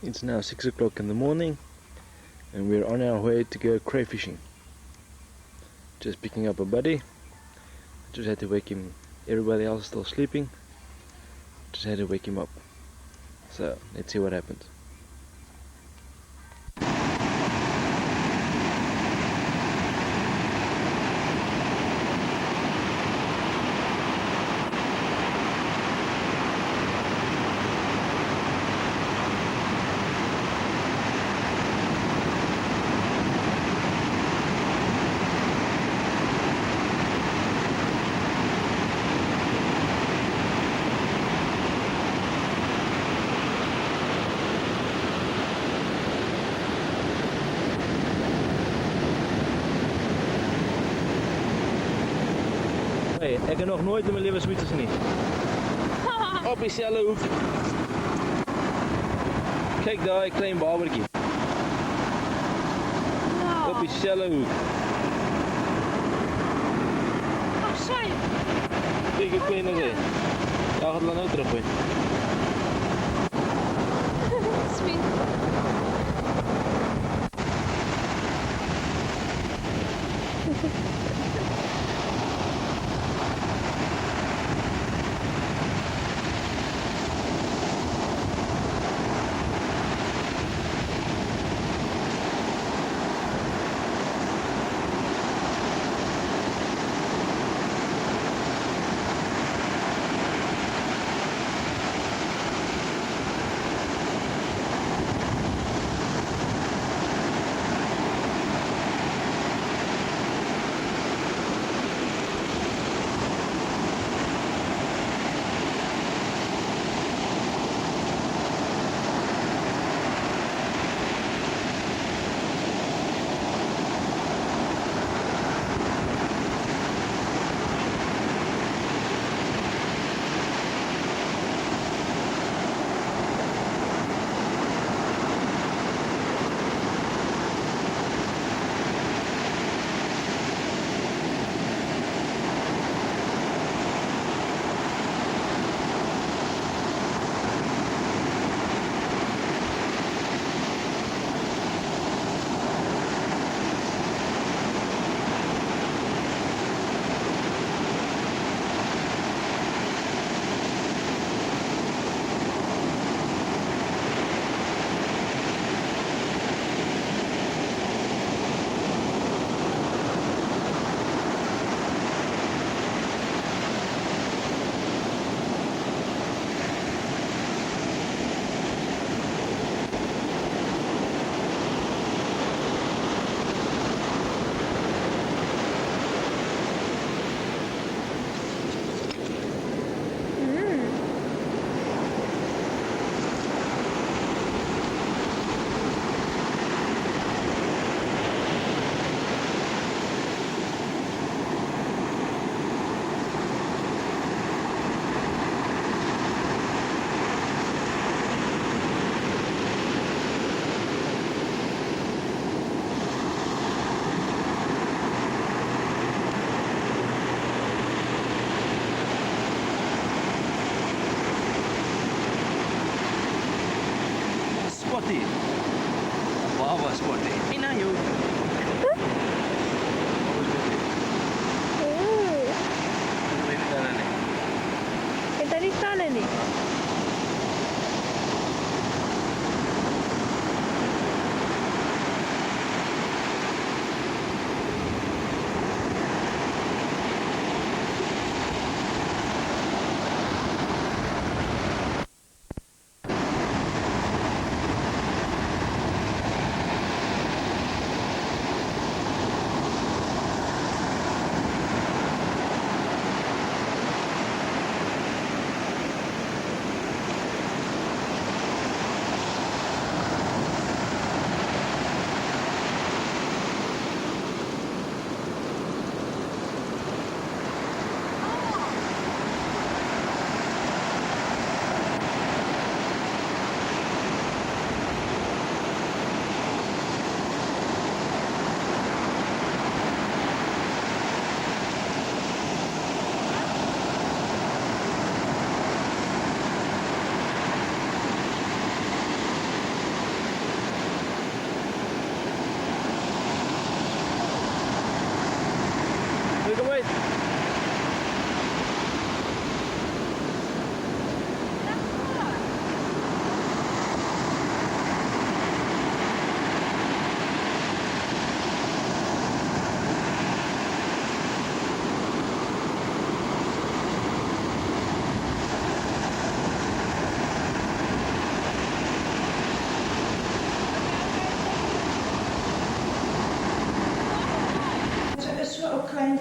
It's now 6 o'clock in the morning and we're on our way to go crayfishing. Just picking up a buddy. Just had to wake him. Everybody else is still sleeping. Just had to wake him up. So let's see what happens. Hey, ik heb nog nooit in mijn leven zoiets gezien. Op diezelfde hoek. Kijk daar, een klein babertje. Op diezelfde hoek. Oh, saai. Kijk, hoe klein is hij? Ja, gaat dan ook terug in. Sweet. Spotty. Baba Spotty. Ina you. Kita di sana nih.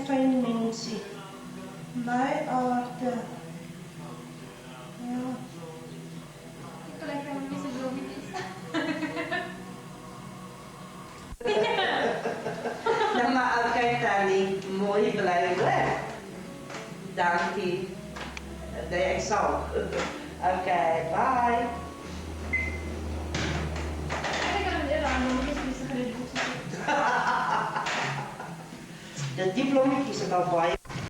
fyn mensie. My aarde. Ja. Ik lijkt wel een beetje bloemetjes. Nou maar altyd Tannie, mooi bly hoor. Dankie. Nee, ek sal. Okay, bye. Ik kan hem weer aan, dan is het een beetje. Die blommetjies het al baie